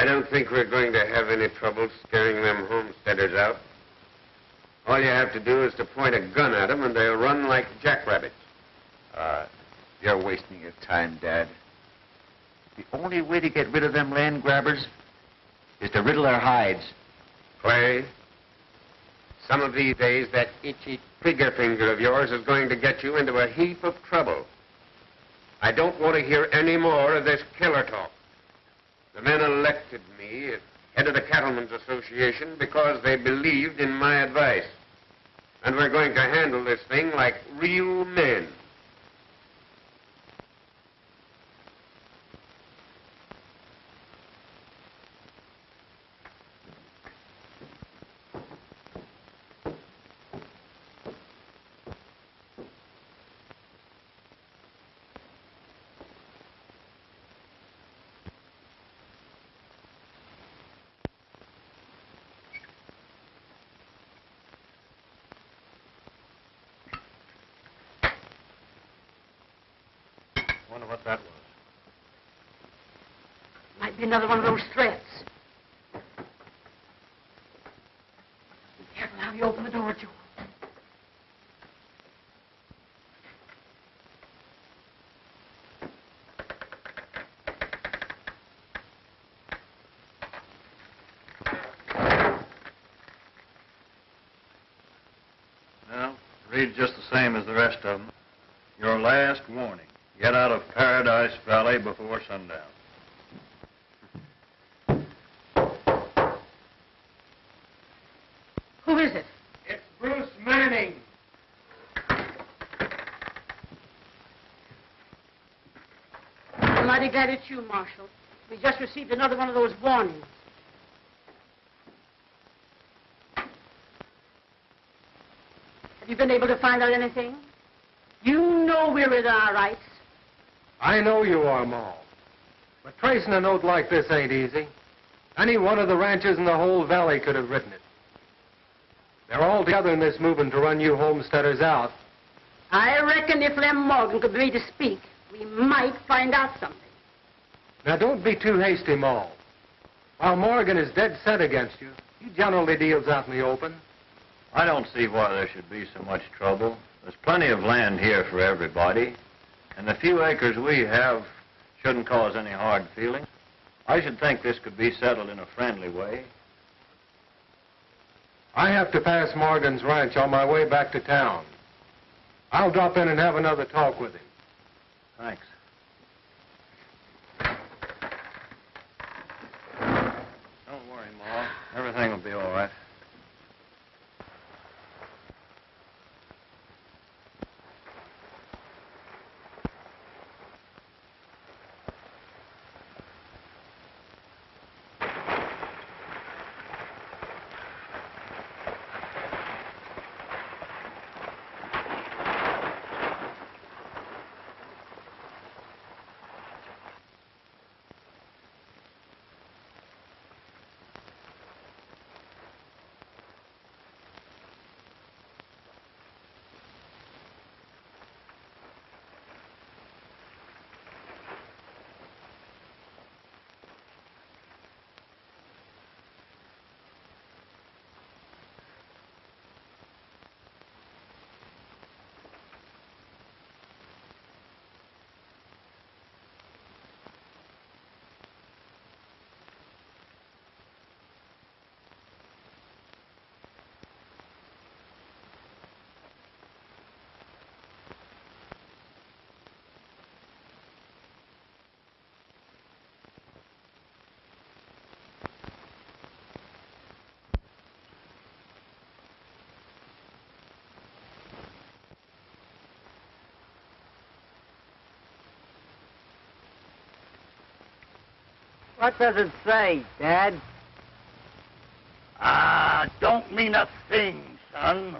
I don't think we're going to have any trouble scaring them homesteaders out. All you have to do is to point a gun at them, and they'll run like jackrabbits. You're wasting your time, Dad. The only way to get rid of them land grabbers is to riddle their hides. Clay, some of these days, that itchy trigger finger of yours is going to get you into a heap of trouble. I don't want to hear any more of this killer talk. The men elected me as head of the Cattlemen's Association because they believed in my advice. And we're going to handle this thing like real men. Wonder what that was. Might be another one of those threats. Be careful how you open the door, Joe. Well, reads just the same as the rest of them. Your last warning. Get out of Paradise Valley before sundown. Who is it? It's Bruce Manning. I'm mighty glad it's you, Marshal. We just received another one of those warnings. Have you been able to find out anything? You know we're in our rights. I know you are, Ma. But tracing a note like this ain't easy. Any one of the ranchers in the whole valley could have written it. They're all together in this movement to run you homesteaders out. I reckon if Lem Morgan could be made to speak, we might find out something. Now, don't be too hasty, Ma. While Morgan is dead set against you, he generally deals out in the open. I don't see why there should be so much trouble. There's plenty of land here for everybody, and the few acres we have shouldn't cause any hard feelings. I should think this could be settled in a friendly way. I have to pass Morgan's ranch on my way back to town. I'll drop in and have another talk with him. Thanks. Don't worry, Ma. Everything will be all right. What does it say, Dad? Don't mean a thing, son.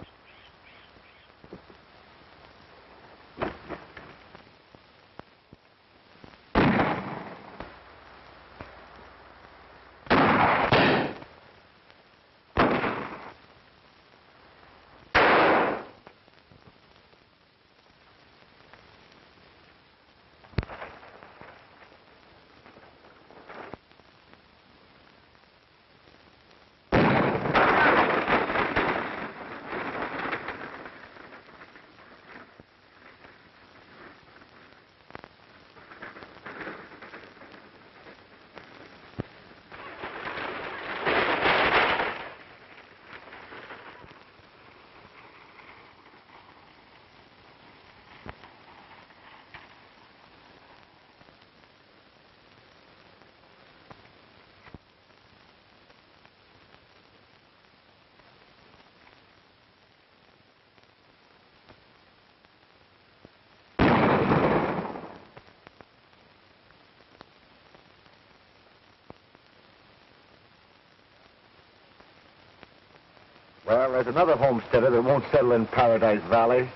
Well, there's another homesteader that won't settle in Paradise Valley.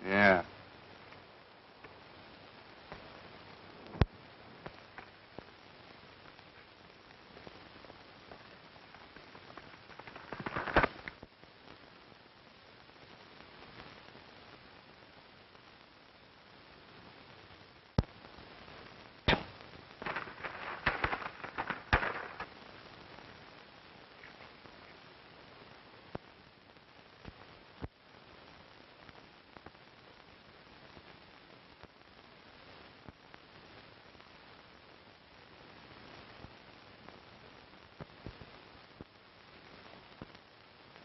Yeah.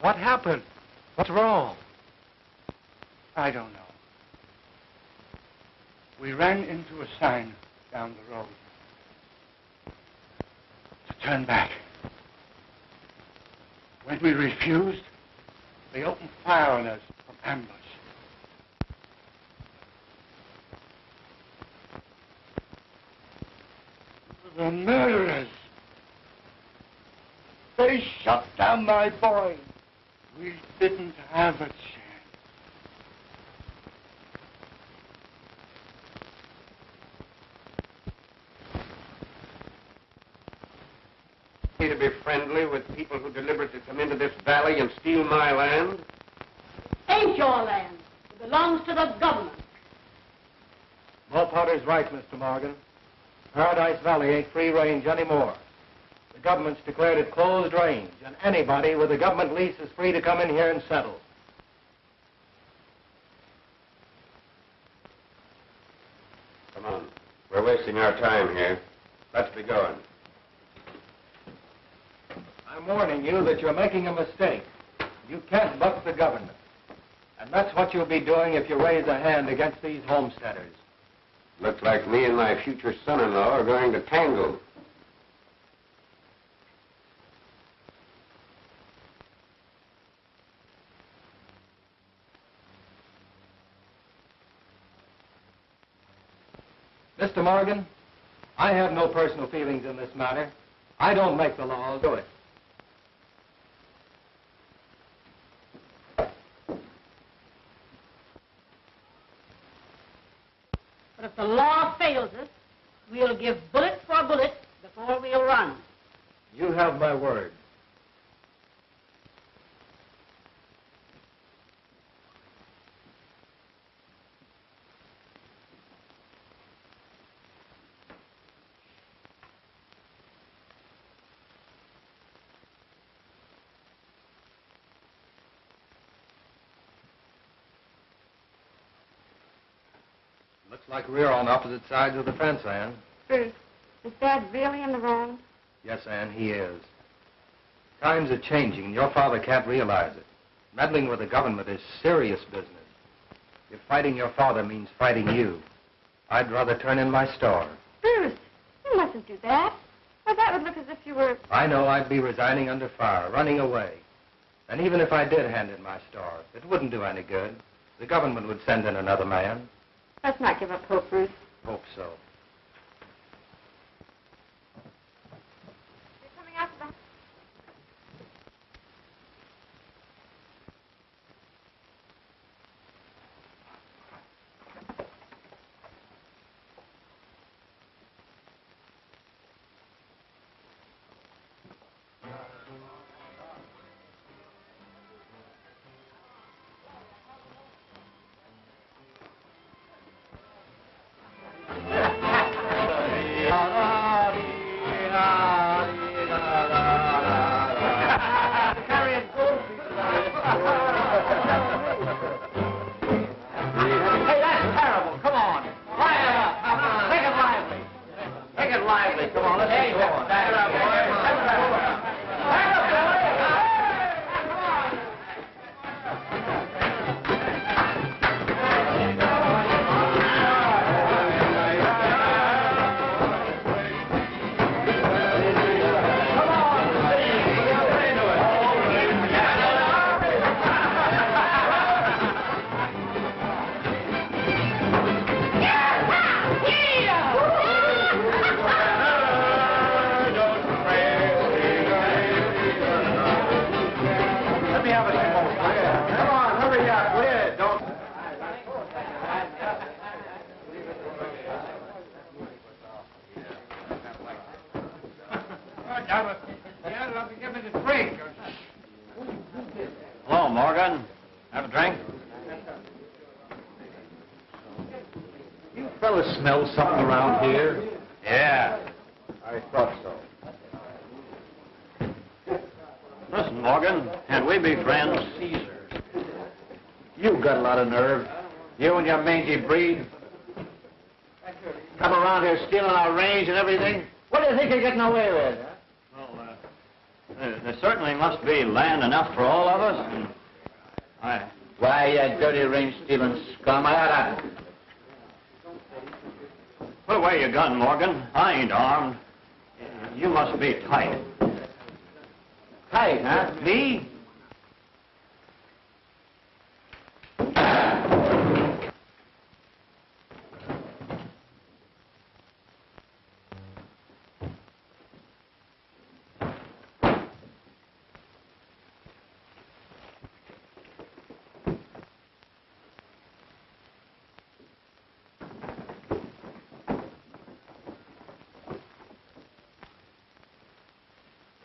What happened? What's wrong? I don't know. We ran into a sign down the road. To turn back. When we refused, they opened fire on us from ambush. The murderers. They shot down my boy. We didn't have a chance. To be friendly with people who deliberately come into this valley and steal my land? Ain't your land. It belongs to the government. Potter's right, Mr. Morgan. Paradise Valley ain't free range anymore. The government's declared it closed range, and anybody with a government lease is free to come in here and settle. Come on. We're wasting our time here. Let's be going. I'm warning you that you're making a mistake. You can't buck the government. And that's what you'll be doing if you raise a hand against these homesteaders. Looks like me and my future son-in-law are going to tangle. Mr. Morgan, I have no personal feelings in this matter. I don't make the laws, do it. But if the law fails us, we'll give bullet for bullet before we'll run. You have my word. Looks like we're on opposite sides of the fence, Anne. Bruce, is Dad really in the wrong? Yes, Anne, he is. Times are changing, and your father can't realize it. Meddling with the government is serious business. If fighting your father means fighting you, I'd rather turn in my store. Bruce, you mustn't do that. Why, that would look as if you were... I know I'd be resigning under fire, running away. And even if I did hand in my store, it wouldn't do any good. The government would send in another man. Let's not give up hope, Bruce. Hope so. You're coming out to the... but you ought to give me the drink. Hello, Morgan. Have a drink? You fellas smell something around here? Yeah. I thought so. Listen, Morgan, can't we be friends? You got a lot of nerve. You and your mangy breed. Come around here stealing our range and everything. What do you think you're getting away with? Huh? Well, there certainly must be land enough for all of us. And Why, you dirty range-stealing scum. put away your gun, Morgan. I ain't armed. You must be tight. Tight, huh? Me?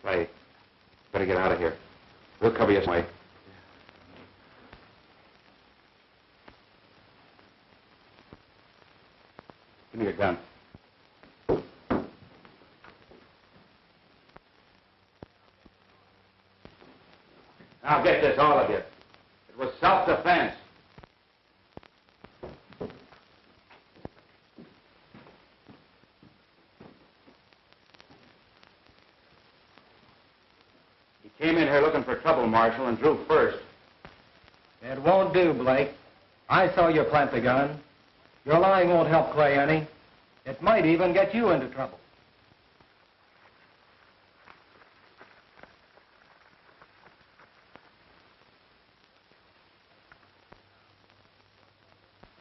Clay, better get out of here. We'll cover you some way. Give me your gun. Now get this, all of you. It was self-defense. He came in here looking for trouble, Marshal, and drew first. It won't do, Blake. I saw you plant the gun. Your lying won't help Clay any. It might even get you into trouble.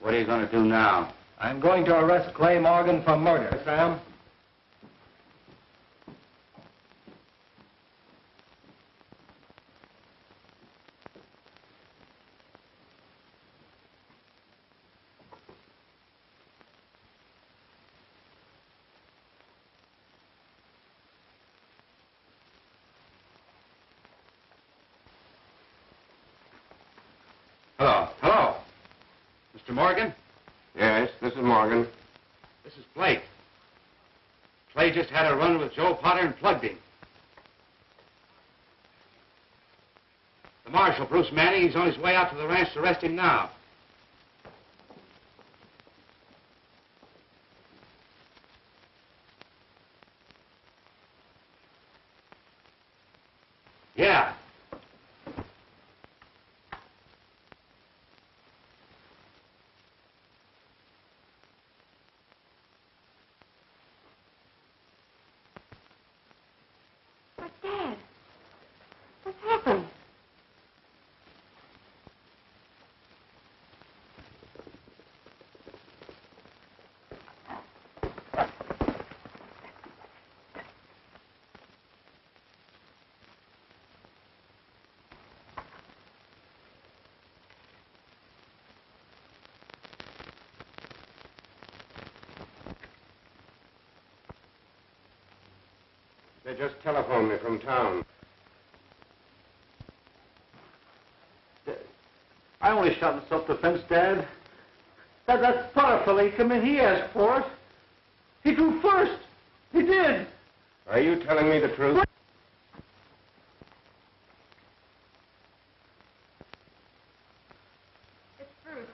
What are you going to do now? I'm going to arrest Clay Morgan for murder, Sam. Hello. Mr. Morgan? Yes, this is Morgan. This is Blake. Clay just had a run with Joe Potter and plugged him. The Marshal, Bruce Manning, he's on his way out to the ranch to arrest him now. Yeah. But, Dad, what's happened? They just telephoned me from town. I only shot in self-defense, Dad. That Potter fella come in, he asked for it. He drew first. He did. Are you telling me the truth? It's Bruce.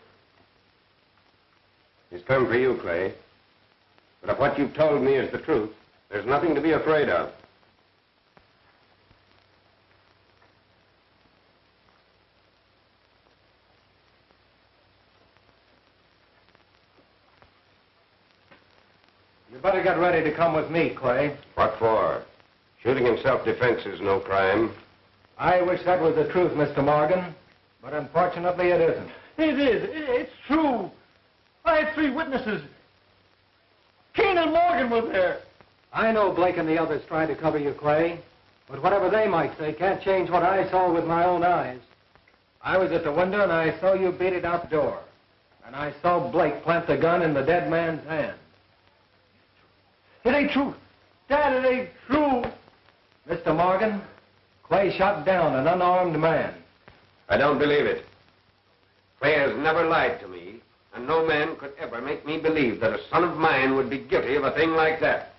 He's come for you, Clay. But if what you've told me is the truth, there's nothing to be afraid of. You better get ready to come with me, Clay. What for? Shooting in self-defense is no crime. I wish that was the truth, Mr. Morgan, but unfortunately it isn't. It is. It's true. I had 3 witnesses. Kane and Morgan were there. I know Blake and the others tried to cover you, Clay, but whatever they might say can't change what I saw with my own eyes. I was at the window and I saw you beat it out the door. And I saw Blake plant the gun in the dead man's hand. It ain't true. Dad, it ain't true. Mr. Morgan, Clay shot down an unarmed man. I don't believe it. Clay has never lied to me, and no man could ever make me believe that a son of mine would be guilty of a thing like that.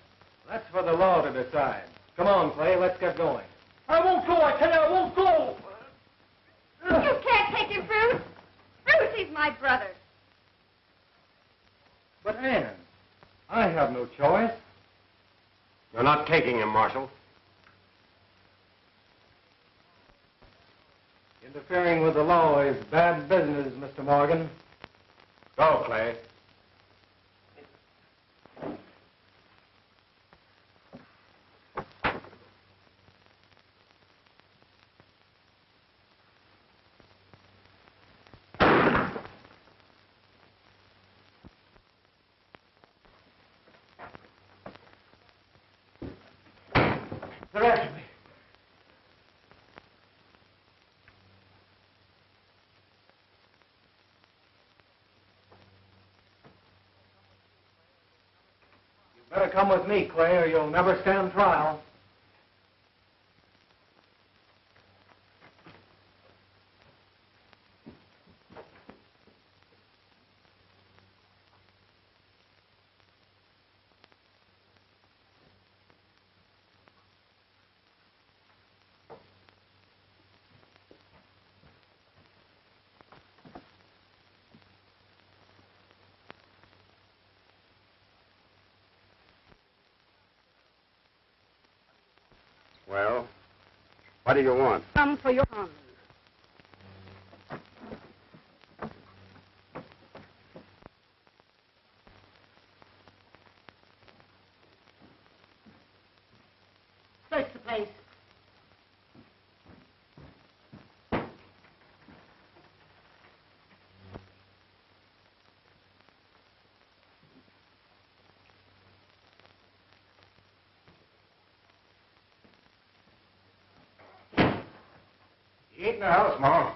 That's for the law to decide. Come on, Clay, let's get going. I won't go, I tell you, I won't go. You can't take him, Bruce. Bruce, he's my brother. But, Anne, I have no choice. You're not taking him, Marshal. Interfering with the law is bad business, Mr. Morgan. Go, Clay. They're after me. You better come with me, Clay, or you'll never stand trial. Well, what do you want? Come for your arms. Search the place. He ain't in the house, Ma.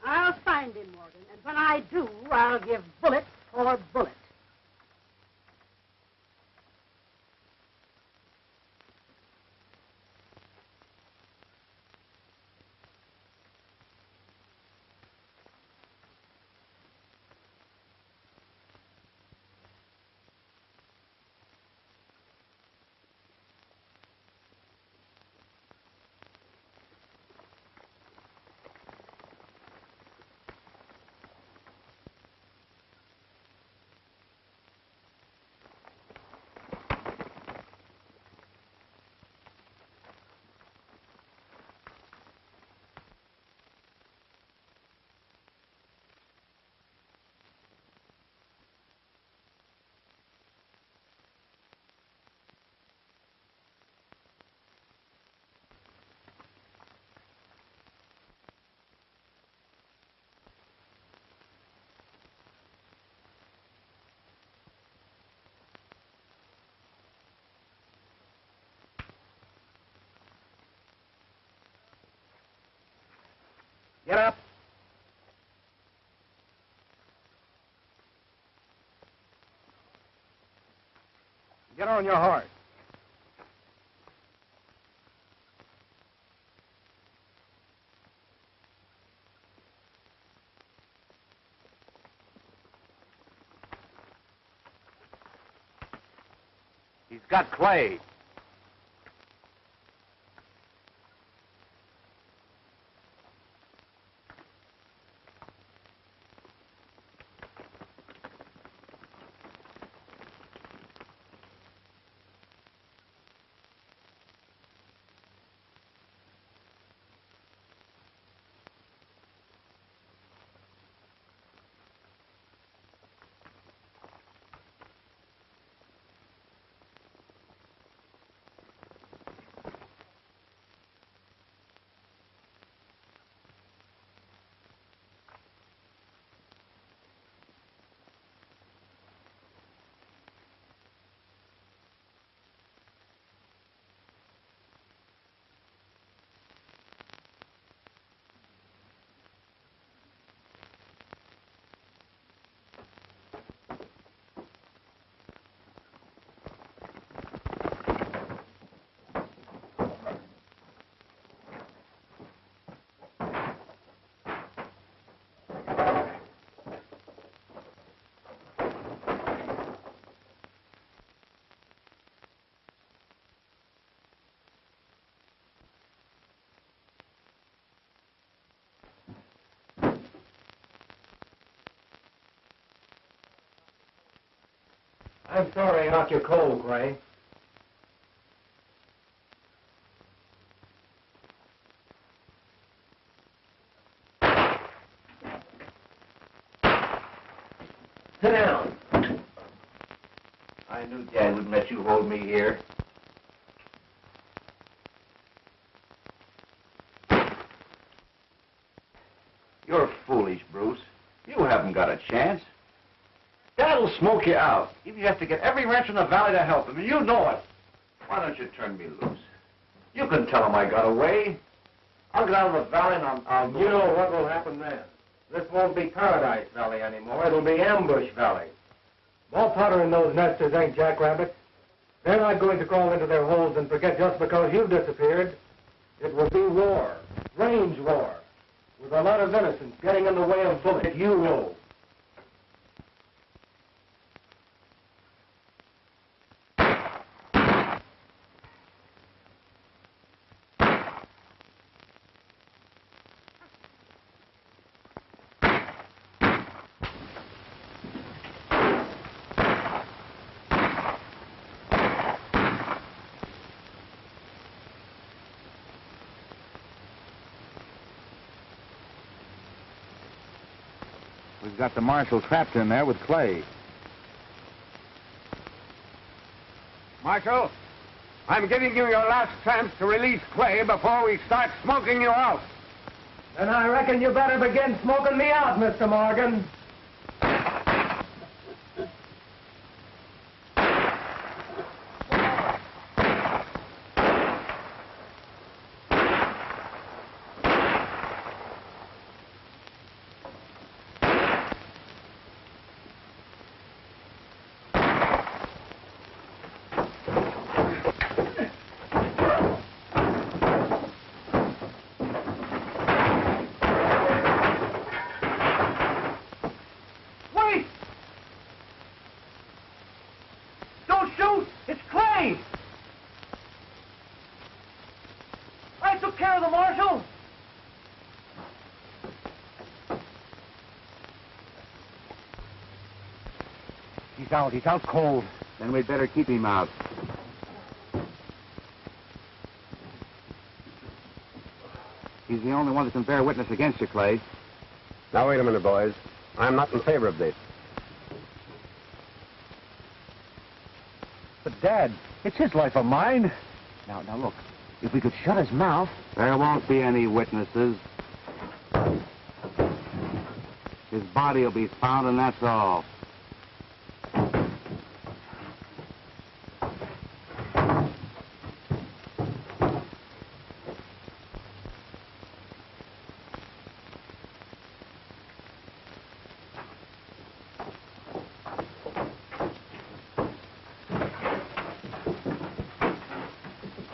I'll find him, Morgan, and when I do, I'll give bullet for bullet. Get up. Get on your horse. He's got Clay. I'm sorry I knocked you cold, Gray. Sit down. I knew Dad wouldn't let you hold me here. You're foolish, Bruce. You haven't got a chance. Dad'll smoke you out. Even if you have to get every ranch in the valley to help him, and you know it. Why don't you turn me loose? You can tell him I got away. I'll get out of the valley and I'll You know what will happen then. This won't be Paradise Valley anymore. It'll be Ambush Valley. Walt Potter and those nesters ain't jackrabbits. They're not going to crawl into their holes and forget just because you've disappeared. It will be war. Range war. With a lot of innocents getting in the way of bullets. You know. We've got the marshal trapped in there with Clay. Marshal, I'm giving you your last chance to release Clay before we start smoking you out. Then I reckon you better begin smoking me out, Mr. Morgan. He's out cold. Then we'd better keep him out. He's the only one that can bear witness against you, Clay. Now, wait a minute, boys. I'm not in favor of this. But, Dad, it's his life or mine. Now, look. If we could shut his mouth... There won't be any witnesses. His body will be found, and that's all.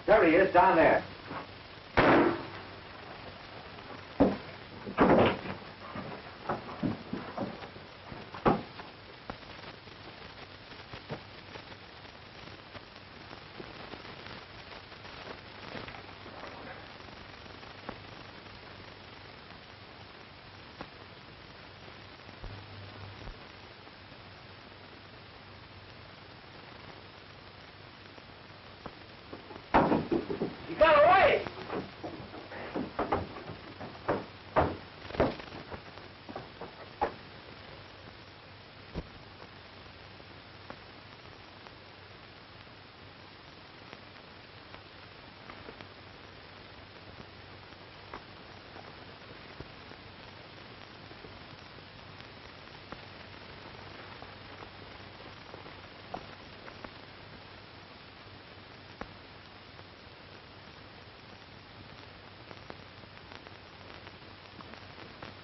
There he is, down there.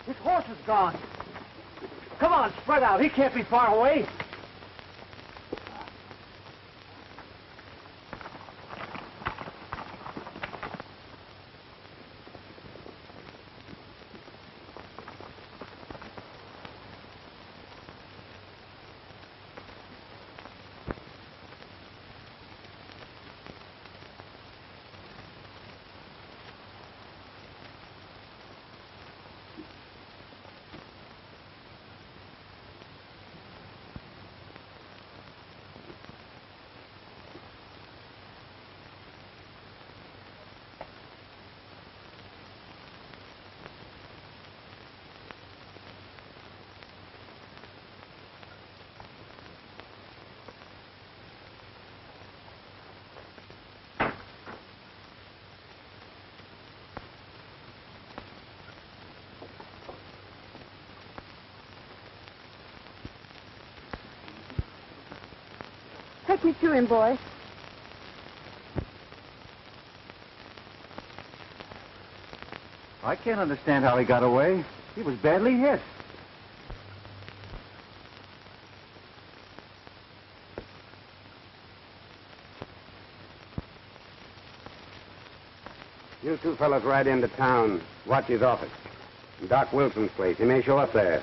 His horse is gone. Come on, spread out. He can't be far away. Take me to him, boy. I can't understand how he got away. He was badly hit. You two fellas ride into town. Watch his office. Doc Wilson's place. He may show up there.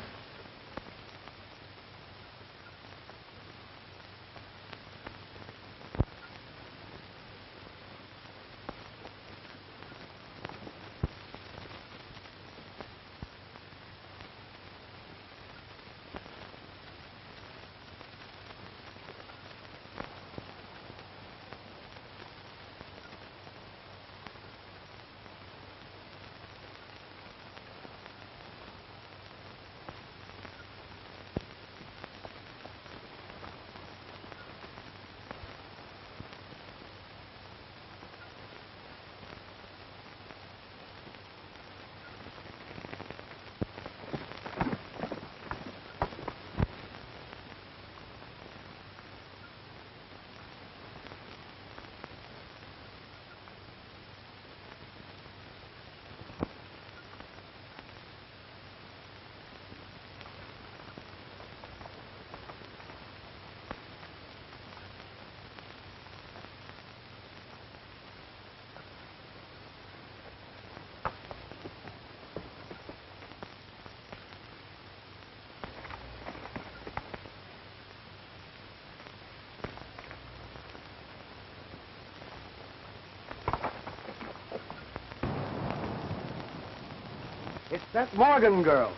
It's that Morgan girl.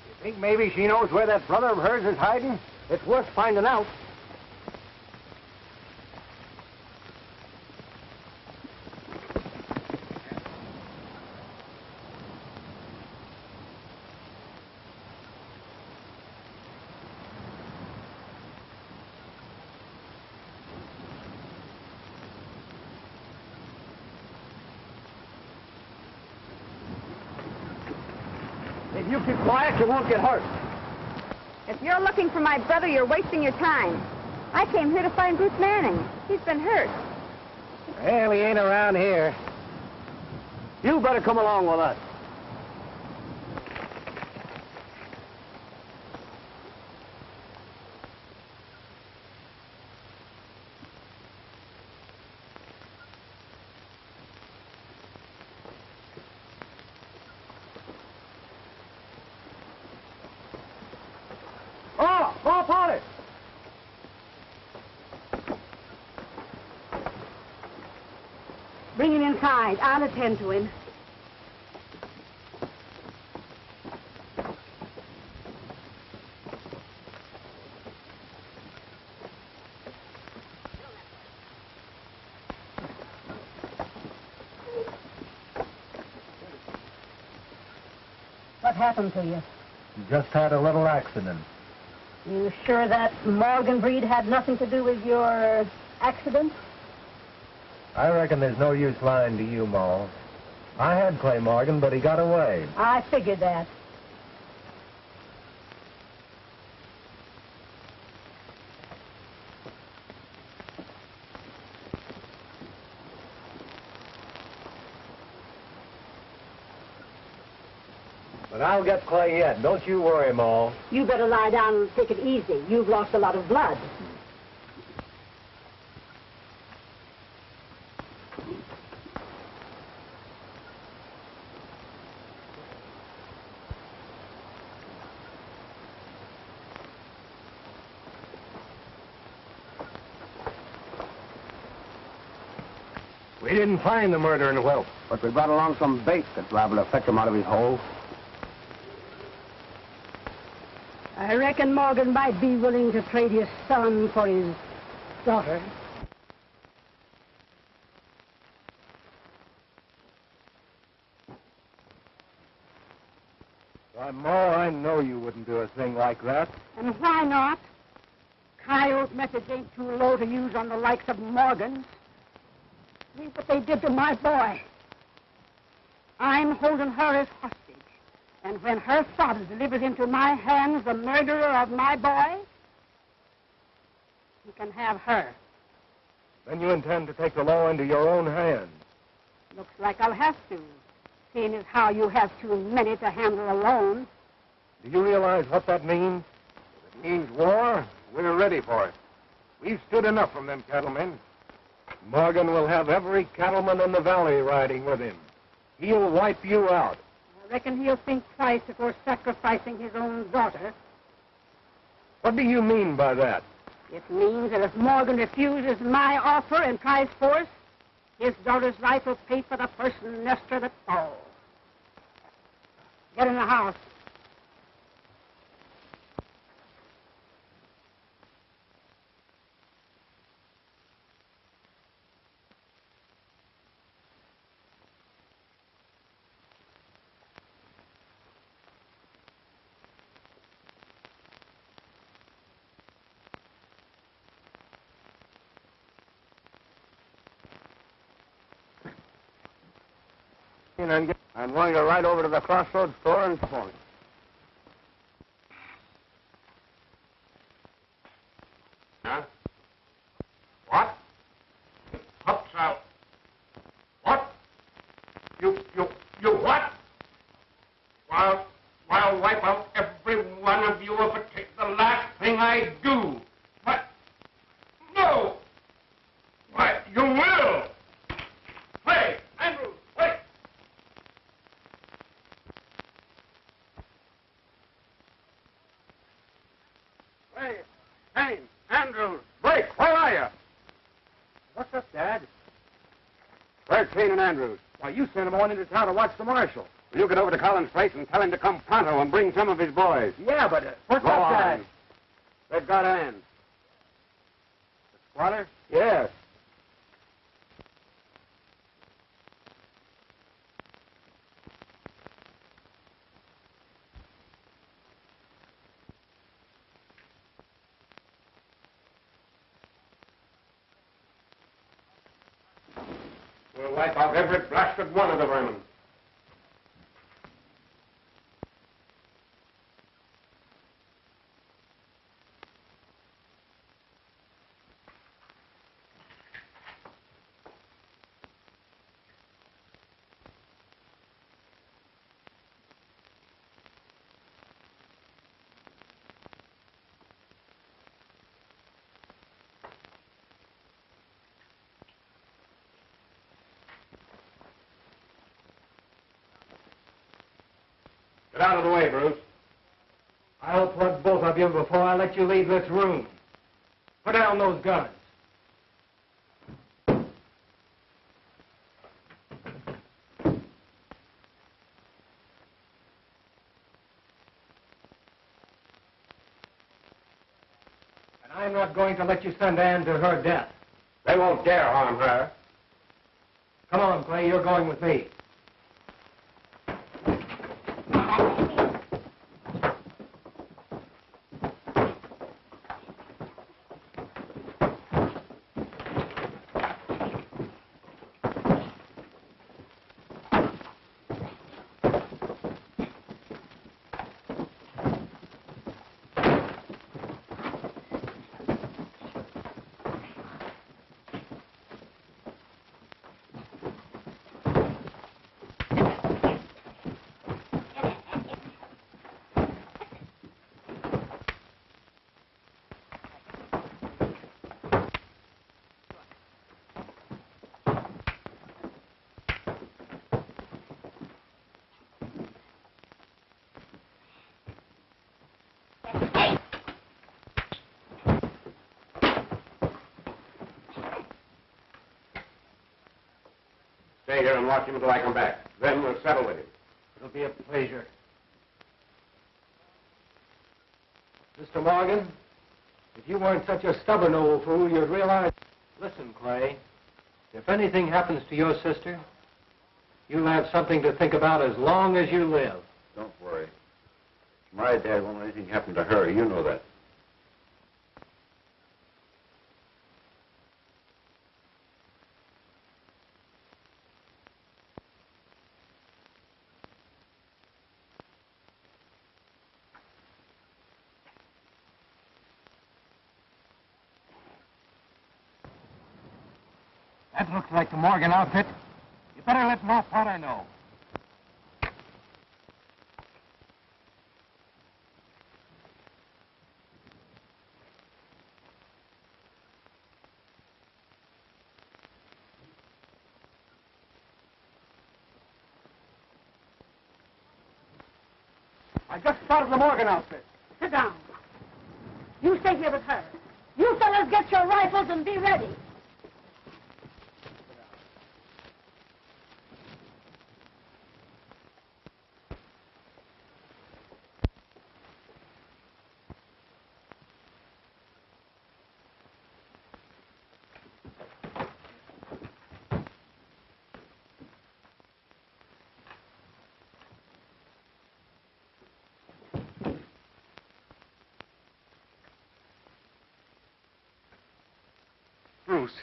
You think maybe she knows where that brother of hers is hiding? It's worth finding out. If you keep quiet, you won't get hurt. If you're looking for my brother, you're wasting your time. I came here to find Bruce Manning. He's been hurt. Well, he ain't around here. You better come along with us. Oh, Bob Potter! Bring him inside. I'll attend to him. What happened to you? Just had a little accident. You sure that Morgan breed had nothing to do with your accident? I reckon there's no use lying to you, Ma. I had Clay Morgan, but he got away. I figured that. But I'll get Clay yet. Don't you worry, Ma. You better lie down and take it easy. You've lost a lot of blood. We didn't find the murdering whelp. But we brought along some bait that's liable to fetch him out of his hole. I reckon Morgan might be willing to trade his son for his daughter. Why, Ma, I know you wouldn't do a thing like that. And why not? Coyote methods ain't too low to use on the likes of Morgan's. See what they did to my boy. I'm holding her as hostage. And when her father delivers into my hands the murderer of my boy, he can have her. Then you intend to take the law into your own hands. Looks like I'll have to, seeing as how you have too many to handle alone. Do you realize what that means? If it means war, we're ready for it. We've stood enough from them cattlemen. Morgan will have every cattleman in the valley riding with him. He'll wipe you out. I reckon he'll think twice before sacrificing his own daughter. What do you mean by that? It means that if Morgan refuses my offer and tries force, his daughter's life will pay for the first nester that falls. Get in the house. I'm going to ride over to the Crossroads store and phone it. Huh? What? Pups out. What? You what? I'll wipe out every one of you if it takes the last thing I do. What? No! Why, you will! Hey, Andrews, wait! Hey, Haynes, Andrews, Blake, where are you? What's up, Dad? Where's Kane and Andrews? Why, you sent him on into town to watch the marshal. Will you get over to Collins' place and tell him to come pronto and bring some of his boys? Yeah, but what's Go up, on. Dad? They've got Ann. The squatter? Yes. We'll wipe out every blasted one of the vermin. Get out of the way, Bruce. I'll plug both of you before I let you leave this room. Put down those guns. And I'm not going to let you send Ann to her death. They won't dare harm her. Come on, Clay, you're going with me. Stay here and watch him until I come back. Then we'll settle with him. It'll be a pleasure. Mr. Morgan, if you weren't such a stubborn old fool, you'd realize... Listen, Clay, if anything happens to your sister, you'll have something to think about as long as you live. Don't worry. My dad won't let anything happen to her. You know that. That looks like the Morgan outfit. You better let Ma Potter know. I just spotted the Morgan outfit. Sit down. You stay here with her. You fellas get your rifles and be ready. Bruce,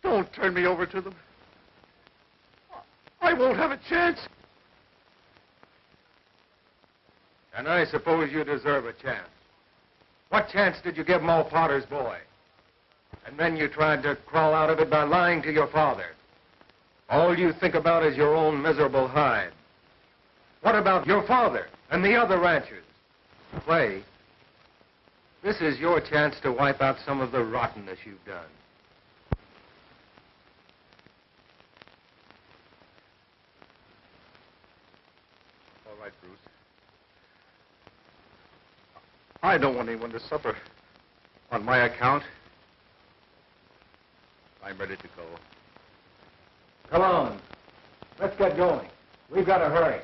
don't turn me over to them. I won't have a chance. And I suppose you deserve a chance. What chance did you give Ma Potter's boy? And then you tried to crawl out of it by lying to your father. All you think about is your own miserable hide. What about your father and the other ranchers? Clay, this is your chance to wipe out some of the rottenness you've done. All right, Bruce. I don't want anyone to suffer on my account. I'm ready to go. Come on. Let's get going. We've got to hurry.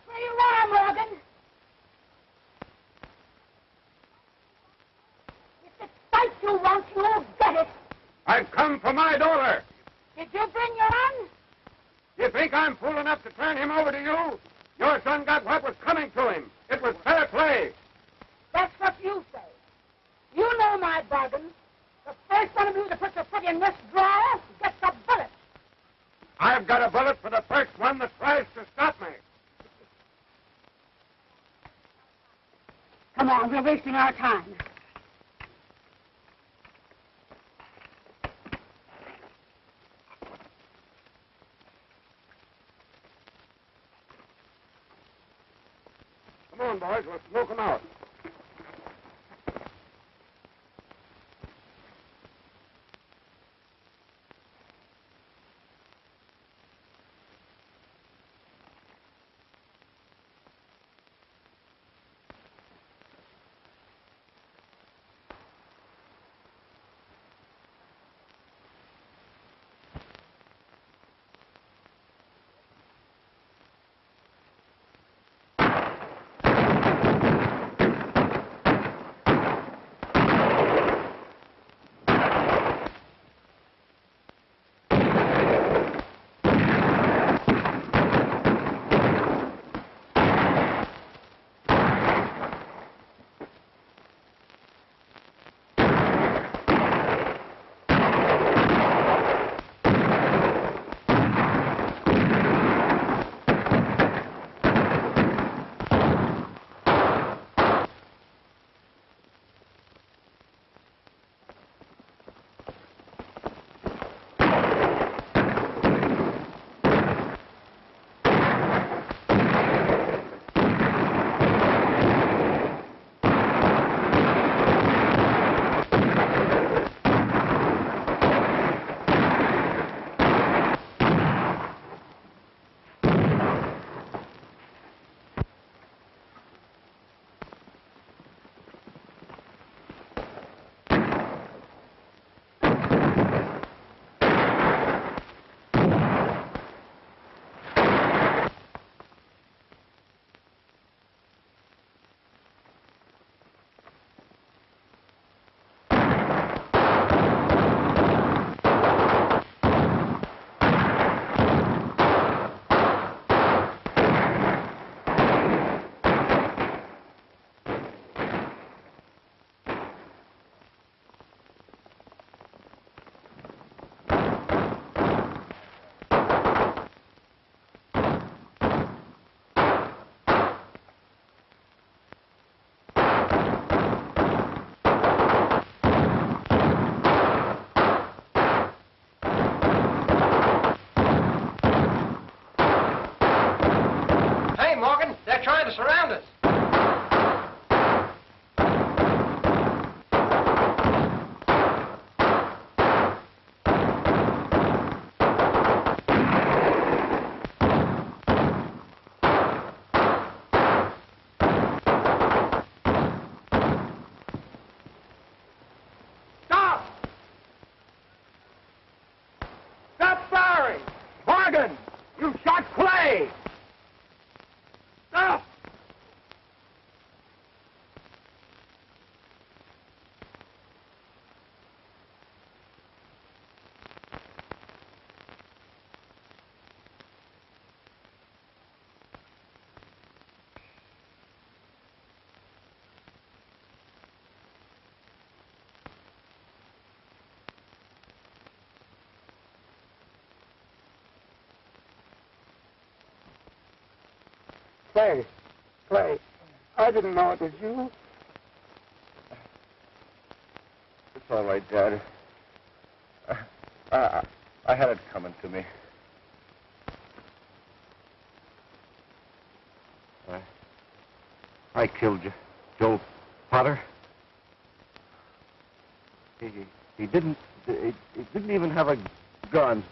Where you are, Morgan. If it's fight you want, you'll get it. I've come for my daughter. Did you bring your gun? You think I'm fool enough to turn him over to you? Your son got what was coming to him. It was fair play. That's what you say. You know my bargain. The first one of you that puts a foot in this drawer gets a bullet. I've got a bullet for the first one that tries to stop me. Come on, we're wasting our time. Come on, boys, we'll smoke them out. Clay. I didn't know it was you. It's all right, Dad. I had it coming to me. I killed you, Joe Potter. He didn't even have a gun.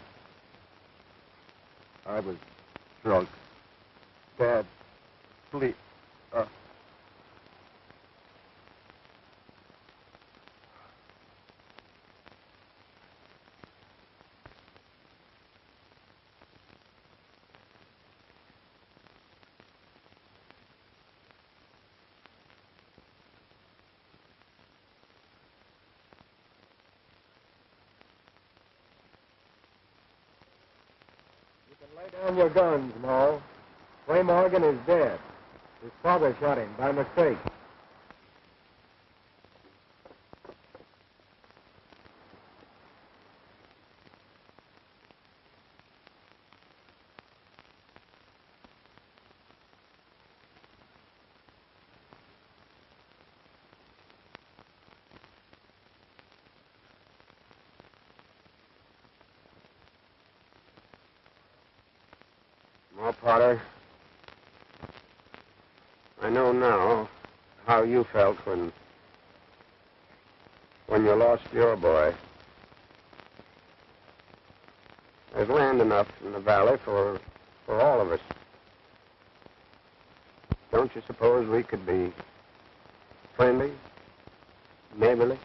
I was drunk. Dad, please. Lay down your guns, Mo. Ray Morgan is dead. His father shot him by mistake. Well, Potter, I know now how you felt when you lost your boy. There's land enough in the valley for all of us. Don't you suppose we could be friendly, neighborly?